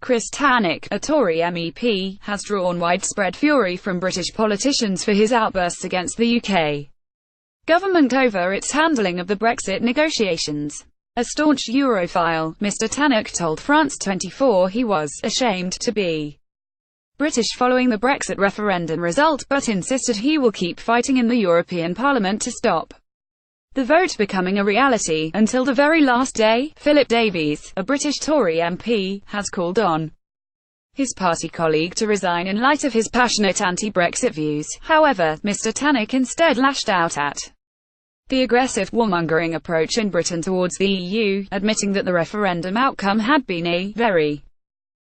Chris Tannock, a Tory MEP, has drawn widespread fury from British politicians for his outbursts against the UK government over its handling of the Brexit negotiations. A staunch Europhile, Mr Tannock told France 24 he was ashamed to be British following the Brexit referendum result, but insisted he will keep fighting in the European Parliament to stop the vote becoming a reality. Until the very last day, Phillip Davies, a British Tory MP, has called on his party colleague to resign in light of his passionate anti-Brexit views. However, Mr Tannock instead lashed out at the aggressive, warmongering approach in Britain towards the EU, admitting that the referendum outcome had been a very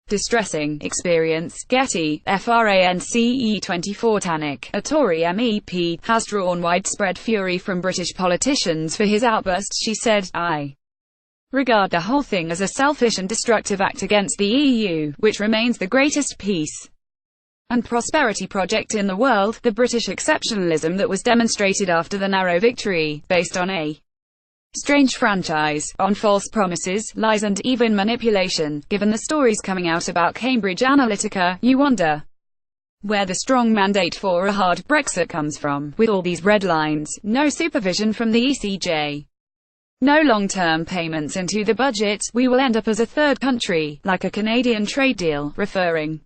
distressing experience. Getty, France 24. Tannock, a Tory MEP, has drawn widespread fury from British politicians for his outbursts. She said, "I regard the whole thing as a selfish and destructive act against the EU, which remains the greatest peace and prosperity project in the world. The British exceptionalism that was demonstrated after the narrow victory, based on a strange franchise, on false promises, lies and even manipulation. Given the stories coming out about Cambridge Analytica, you wonder where the strong mandate for a hard Brexit comes from. With all these red lines, no supervision from the ECJ, no long-term payments into the budget, we will end up as a third country, like a Canadian trade deal." Referring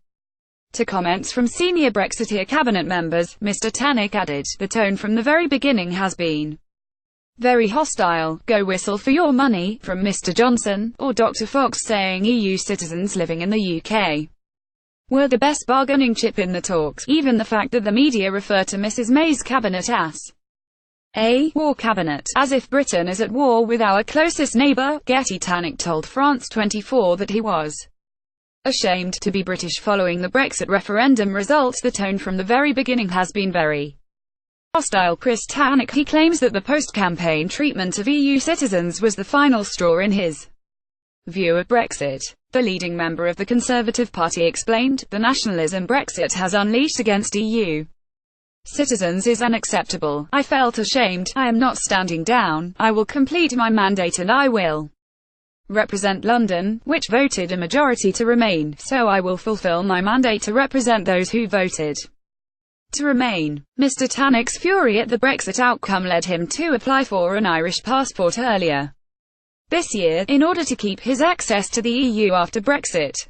to comments from senior Brexiteer cabinet members, Mr Tannock added, "The tone from the very beginning has been very hostile. Go whistle for your money," from Mr Johnson, or Dr Fox saying EU citizens living in the UK were the best bargaining chip in the talks. Even the fact that the media refer to Mrs May's cabinet as a war cabinet, as if Britain is at war with our closest neighbour. Getty. Tannock told France 24 that he was ashamed to be British following the Brexit referendum result. The tone from the very beginning has been very hostile. Chris Tannock, he claims that the post-campaign treatment of EU citizens was the final straw in his view of Brexit. The leading member of the Conservative Party explained, "The nationalism Brexit has unleashed against EU citizens is unacceptable. I felt ashamed. I am not standing down. I will complete my mandate and I will represent London, which voted a majority to remain, so I will fulfill my mandate to represent those who voted to remain." Mr Tannock's fury at the Brexit outcome led him to apply for an Irish passport earlier this year, in order to keep his access to the EU after Brexit.